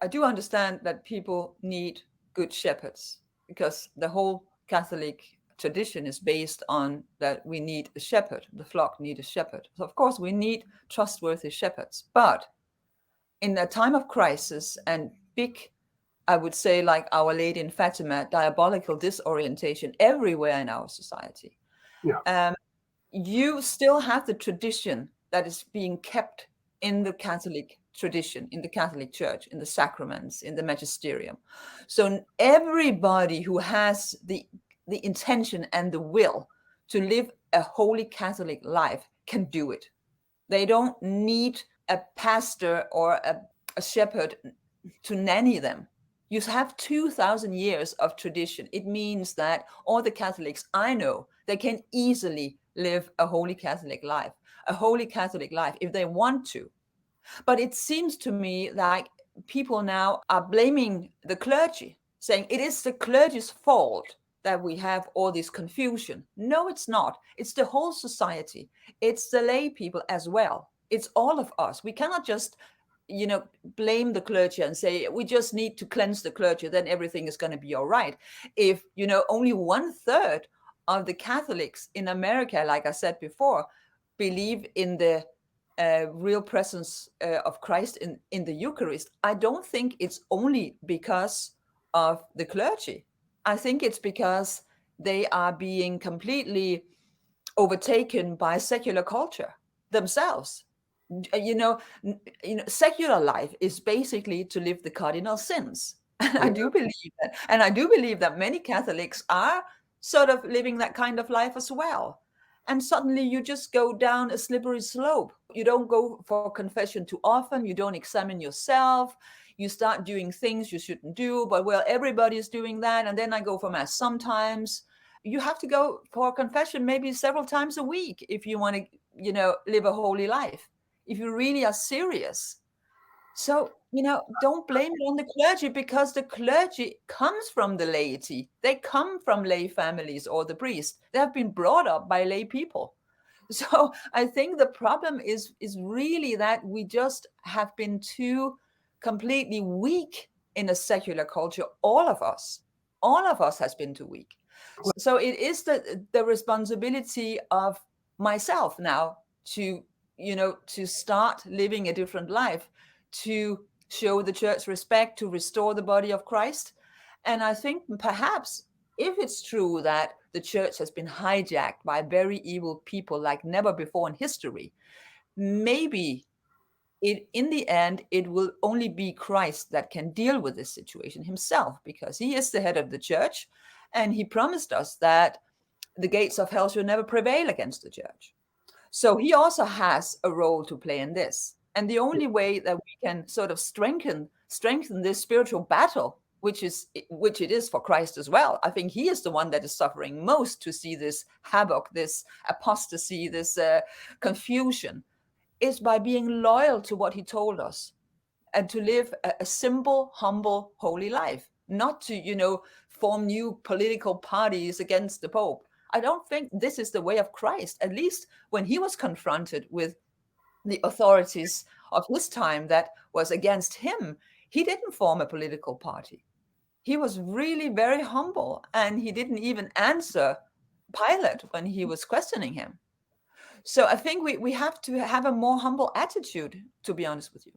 I do understand that people need good shepherds because the whole Catholic tradition is based on that we need a shepherd. The flock need a shepherd. So of course we need trustworthy shepherds. But in a time of crisis and big, I would say, like Our Lady in Fatima, diabolical disorientation everywhere in our society, Yeah. um, you still have the tradition that is being kept in the Catholic tradition, in the Catholic Church, in the sacraments, in the magisterium. So everybody who has the intention and the will to live a holy Catholic life can do it. They don't need a pastor or a shepherd to nanny them. You have 2,000 years of tradition. It means that all the Catholics I know, they can easily live a holy Catholic life if they want to. But it seems to me like people now are blaming the clergy, saying it is the clergy's fault that we have all this confusion. No, it's not. It's the whole society. It's the lay people as well. It's all of us. We cannot just, blame the clergy and say we just need to cleanse the clergy, then everything is going to be all right. If, only 1/3 of the Catholics in America, like I said before, believe in the real presence of Christ in the Eucharist, I don't think it's only because of the clergy. I think it's because they are being completely overtaken by secular culture themselves. You know, secular life is basically to live the cardinal sins. And I Yeah. do believe that. And I do believe that many Catholics are sort of living that kind of life as well. And suddenly you just go down a slippery slope. You don't go for confession too often. You don't examine yourself. You start doing things you shouldn't do. But well, everybody is doing that. And then I go for mass sometimes. You have to go for confession maybe several times a week if you want to, live a holy life, if you really are serious. So, don't blame it on the clergy because the clergy comes from the laity. They come from lay families or the priest. They have been brought up by lay people. So I think the problem is really that we just have been too completely weak in a secular culture. All of us has been too weak. So it is the responsibility of myself now to to start living a different life, to show the church respect, to restore the body of Christ. And I think perhaps if it's true that the church has been hijacked by very evil people like never before in history, maybe in the end it will only be Christ that can deal with this situation himself, because he is the head of the church, and he promised us that the gates of hell should never prevail against the church. So he also has a role to play in this. And the only way that we can sort of strengthen this spiritual battle, which it is for Christ as well. I think he is the one that is suffering most to see this havoc, this apostasy, this confusion, is by being loyal to what he told us and to live a simple, humble, holy life, not to, form new political parties against the Pope. I don't think this is the way of Christ. At least when he was confronted with the authorities of his time that was against him, he didn't form a political party. He was really very humble, and he didn't even answer Pilate when he was questioning him. So I think we have to have a more humble attitude, to be honest with you.